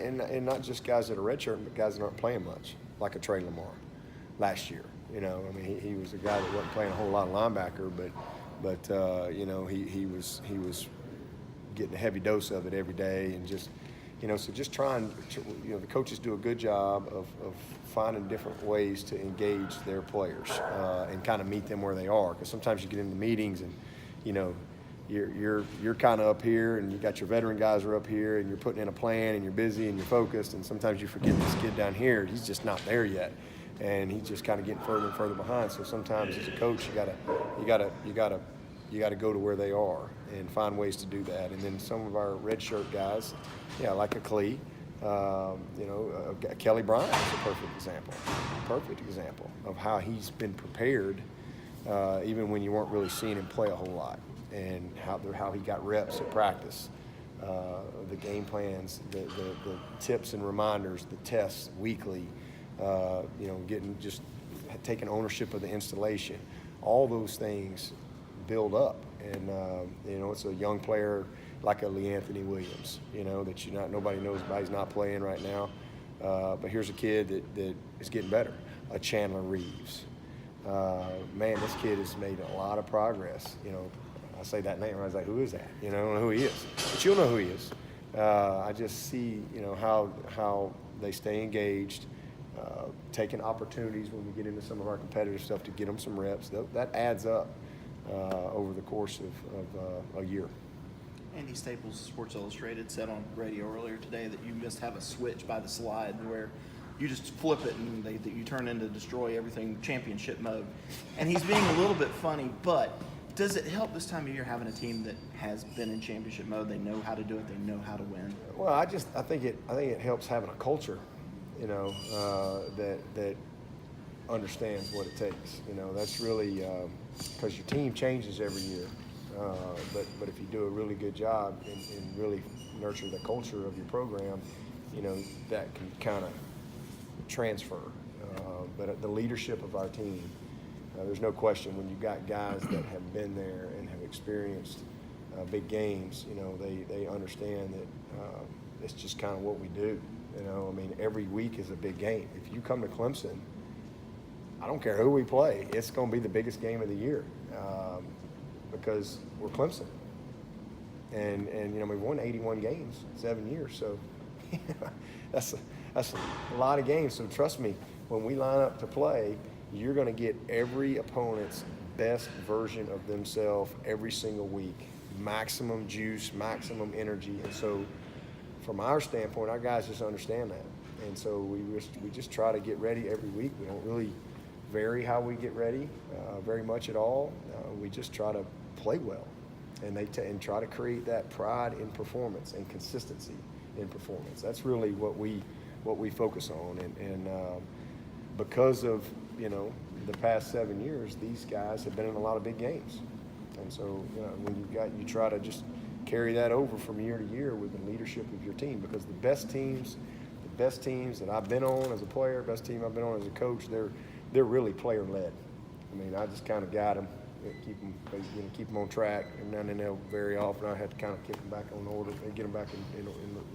And not just guys that are redshirt, but guys that aren't playing much, like a Trey Lamar last year. You know, I mean, he was a guy that wasn't playing a whole lot of linebacker, but you know, he was getting a heavy dose of it every day, and just, you know, so just trying, you know, the coaches do a good job of finding different ways to engage their players and kind of meet them where they are. Because sometimes you get into meetings and, you know, you're kind of up here, and you got your veteran guys are up here, and you're putting in a plan, and you're busy and you're focused, and sometimes you forget this kid down here, he's just not there yet, and he's just kind of getting further and further behind. So sometimes as a coach, you gotta go to where they are and find ways to do that. And then some of our red shirt guys, yeah, like a Klee, you know, Kelly Bryant is a perfect example of how he's been prepared, even when you weren't really seeing him play a whole lot, and how he got reps at practice, the game plans, the tips and reminders, the tests weekly, you know, taking ownership of the installation. All those things build up, and you know, it's a young player like a Le'Anthony Williams, you know, that nobody knows about. He's not playing right now, but here's a kid that is getting better. A Chandler Reeves, man, this kid has made a lot of progress. You know, I say that name, and I was like, who is that? You know, I don't know who he is, but you'll know who he is. I just see, you know, how they stay engaged, taking opportunities when we get into some of our competitive stuff to get them some reps. That adds up over the course of a year. Andy Staples, Sports Illustrated, said on radio earlier today that you just have a switch by the slide where you just flip it and you turn into destroy everything championship mode. And he's being a little bit funny, but does it help this time of year having a team that has been in championship mode? They know how to do it. They know how to win. Well, I think it helps having a culture, you know, that understands what it takes. You know, that's really because your team changes every year. But if you do a really good job and really nurture the culture of your program, you know, that can kind of transfer. But the leadership of our team, there's no question when you've got guys that have been there and have experienced big games, you know, they understand that it's just kind of what we do. You know, I mean, every week is a big game. If you come to Clemson, I don't care who we play, it's going to be the biggest game of the year. Because we're Clemson, and you know, we've won 81 games in 7 years, so that's a lot of games. So trust me, when we line up to play, you're going to get every opponent's best version of themselves every single week, maximum juice, maximum energy. And so from our standpoint, our guys just understand that, and so we just try to get ready every week. We don't really vary how we get ready very much at all. We just try to play well, and try to create that pride in performance and consistency in performance. That's really what we focus on, and because of, you know, the past 7 years, these guys have been in a lot of big games, and so, you know, when you try to just carry that over from year to year with the leadership of your team, because the best teams that I've been on as a player, best team I've been on as a coach, they're really player led. I mean, I just kind of guide them, keep them on track, and then they'll very often I have to kind of kick them back on order and get them back in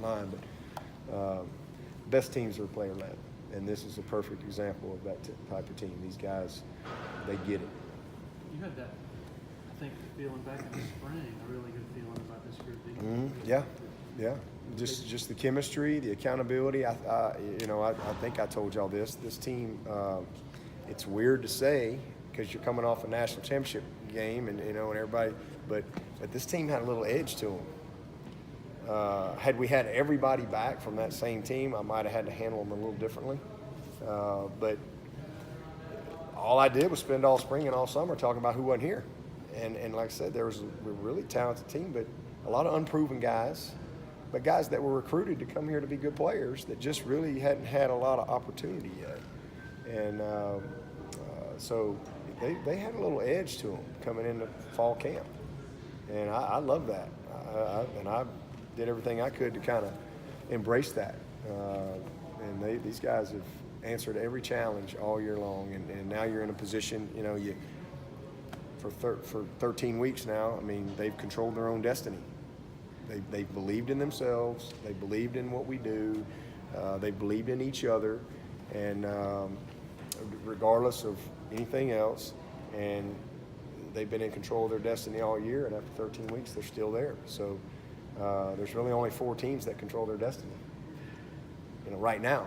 line. But best teams are player led, and this is a perfect example of that type of team. These guys, they get it. You had that, I think, feeling back in the spring, a really good feeling about this group. Yeah. Just the chemistry, the accountability. I think I told y'all this. This team, it's weird to say because you're coming off a national championship game, and you know, and everybody, but this team had a little edge to them. Had we had everybody back from that same team, I might have had to handle them a little differently. But all I did was spend all spring and all summer talking about who wasn't here, and like I said, we're a really talented team, but a lot of unproven guys. But guys that were recruited to come here to be good players that just really hadn't had a lot of opportunity yet. And so they had a little edge to them coming into fall camp. And I love that. I did everything I could to kind of embrace that. And these guys have answered every challenge all year long. And now you're in a position, you know, for 13 weeks now, I mean, they've controlled their own destiny. They believed in themselves. They believed in what we do. They believed in each other, and regardless of anything else, and they've been in control of their destiny all year. And after 13 weeks, they're still there. So there's really only 4 teams that control their destiny, right now.